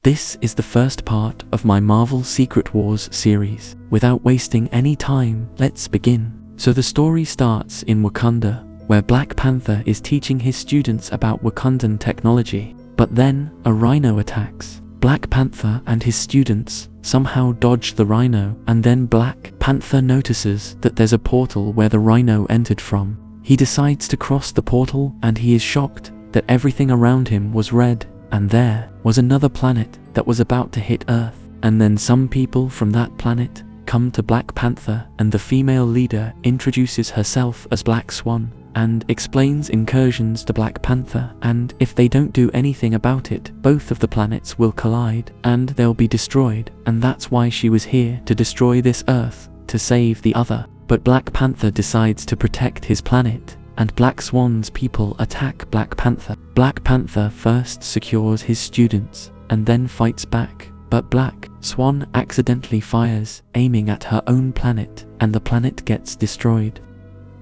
This is the first part of my Marvel Secret Wars series. Without wasting any time, let's begin. So the story starts in Wakanda, where Black Panther is teaching his students about Wakandan technology. But then, a rhino attacks. Black Panther and his students somehow dodge the rhino, and then Black Panther notices that there's a portal where the rhino entered from. He decides to cross the portal, and he is shocked that everything around him was red, and there was another planet that was about to hit Earth. And then some people from that planet come to Black Panther, and the female leader introduces herself as Black Swan and explains incursions to Black Panther, and if they don't do anything about it, both of the planets will collide and they'll be destroyed, and that's why she was here, to destroy this Earth, to save the other. But Black Panther decides to protect his planet, and Black Swan's people attack Black Panther. Black Panther first secures his students and then fights back, but Black Swan accidentally fires, aiming at her own planet, and the planet gets destroyed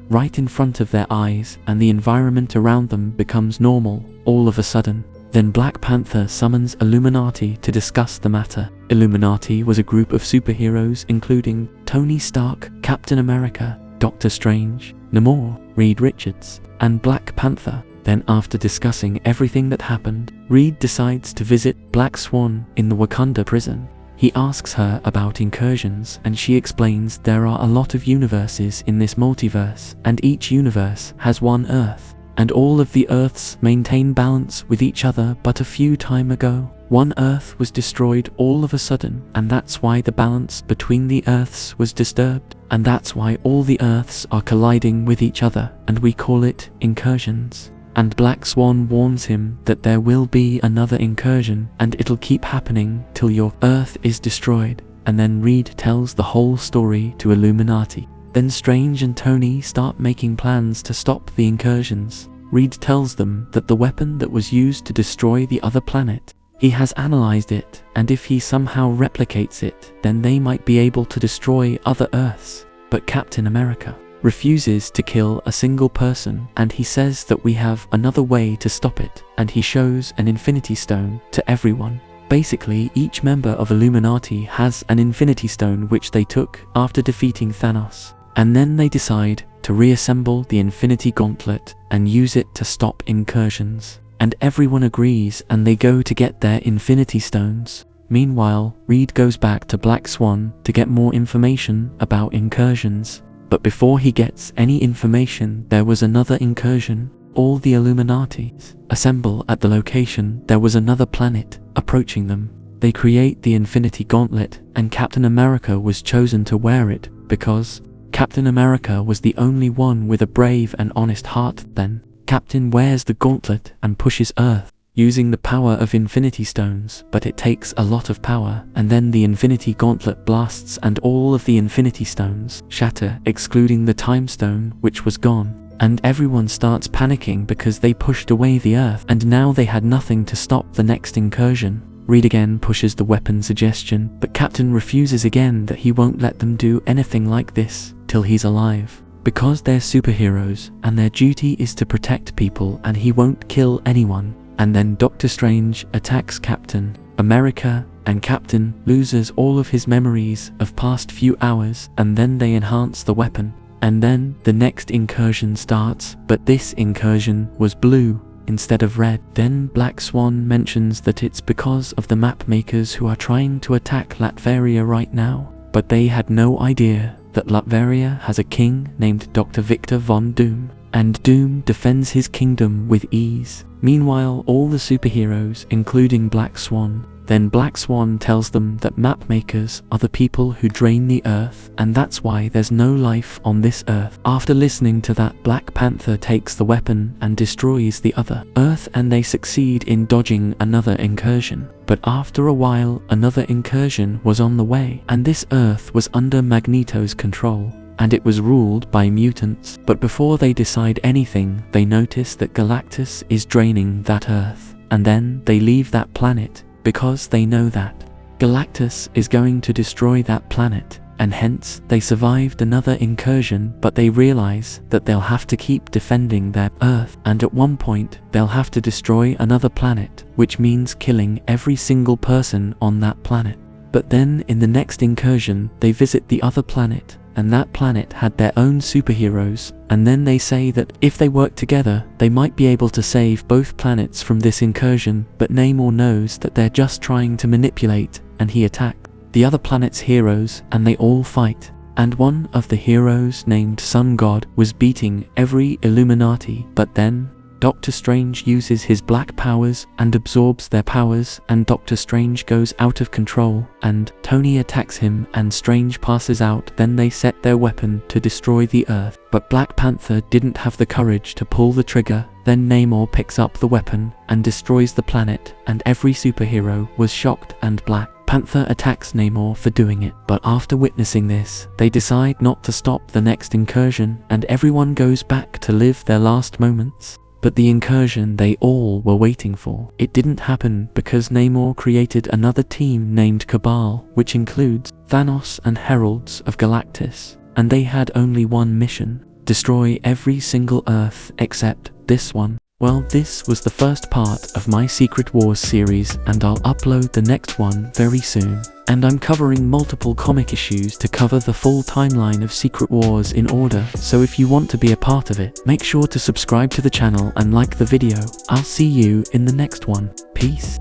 right in front of their eyes, and the environment around them becomes normal all of a sudden. Then Black Panther summons Illuminati to discuss the matter. Illuminati was a group of superheroes including Tony Stark, Captain America, Doctor Strange, Namor, Reed Richards, and Black Panther. Then after discussing everything that happened, Reed decides to visit Black Swan in the Wakanda prison. He asks her about incursions, and she explains there are a lot of universes in this multiverse, and each universe has one Earth, and all of the Earths maintain balance with each other, but a few time ago, one Earth was destroyed all of a sudden, and that's why the balance between the Earths was disturbed, and that's why all the Earths are colliding with each other, and we call it incursions. And Black Swan warns him that there will be another incursion, and it'll keep happening till your Earth is destroyed. And then Reed tells the whole story to Illuminati. Then Strange and Tony start making plans to stop the incursions. Reed tells them that the weapon that was used to destroy the other planet, he has analyzed it, and if he somehow replicates it, then they might be able to destroy other Earths. But Captain America refuses to kill a single person, and he says that we have another way to stop it, and he shows an Infinity Stone to everyone. Basically, each member of Illuminati has an Infinity Stone which they took after defeating Thanos, and then they decide to reassemble the Infinity Gauntlet and use it to stop incursions. And everyone agrees, and they go to get their Infinity Stones. Meanwhile, Reed goes back to Black Swan to get more information about incursions. But before he gets any information, there was another incursion. All the Illuminatis assemble at the location. There was another planet approaching them. They create the Infinity Gauntlet, and Captain America was chosen to wear it because Captain America was the only one with a brave and honest heart. Then Captain wears the gauntlet and pushes Earth using the power of Infinity Stones, but it takes a lot of power, and then the Infinity Gauntlet blasts and all of the Infinity Stones shatter, excluding the Time Stone, which was gone. And everyone starts panicking because they pushed away the Earth, and now they had nothing to stop the next incursion. Reed again pushes the weapon suggestion, but Captain refuses again that he won't let them do anything like this till he's alive, because they're superheroes and their duty is to protect people, and he won't kill anyone. And then Doctor Strange attacks Captain America, and Captain loses all of his memories of past few hours, and then they enhance the weapon. And then the next incursion starts, but this incursion was blue instead of red. Then Black Swan mentions that it's because of the map makers who are trying to attack Latveria right now, but they had no idea that Latveria has a king named Dr. Victor Von Doom, and Doom defends his kingdom with ease. Meanwhile, all the superheroes, including Black Swan, then Black Swan tells them that map makers are the people who drain the Earth, and that's why there's no life on this Earth. After listening to that, Black Panther takes the weapon and destroys the other Earth, and they succeed in dodging another incursion. But after a while, another incursion was on the way, and this Earth was under Magneto's control, and it was ruled by mutants. But before they decide anything, they notice that Galactus is draining that Earth, and then they leave that planet because they know that Galactus is going to destroy that planet. and hence they survived another incursion, but they realize that they'll have to keep defending their Earth, and at one point they'll have to destroy another planet, which means killing every single person on that planet. But then in the next incursion they visit the other planet, and that planet had their own superheroes, and then they say that if they work together they might be able to save both planets from this incursion, but Namor knows that they're just trying to manipulate, and he attacks the other planet's heroes, and they all fight. And one of the heroes, named Sun God, was beating every Illuminati, but then Doctor Strange uses his black powers and absorbs their powers, and Doctor Strange goes out of control, and Tony attacks him and Strange passes out. Then they set their weapon to destroy the Earth, but Black Panther didn't have the courage to pull the trigger. Then Namor picks up the weapon and destroys the planet, and every superhero was shocked, and Black Panther attacks Namor for doing it. But after witnessing this, they decide not to stop the next incursion, and everyone goes back to live their last moments. But the incursion they all were waiting for, it didn't happen because Namor created another team named Cabal, which includes Thanos and Heralds of Galactus, and they had only one mission: destroy every single Earth except this one. Well, this was the first part of my Secret Wars series, and I'll upload the next one very soon. And I'm covering multiple comic issues to cover the full timeline of Secret Wars in order, so if you want to be a part of it, make sure to subscribe to the channel and like the video. I'll see you in the next one. Peace.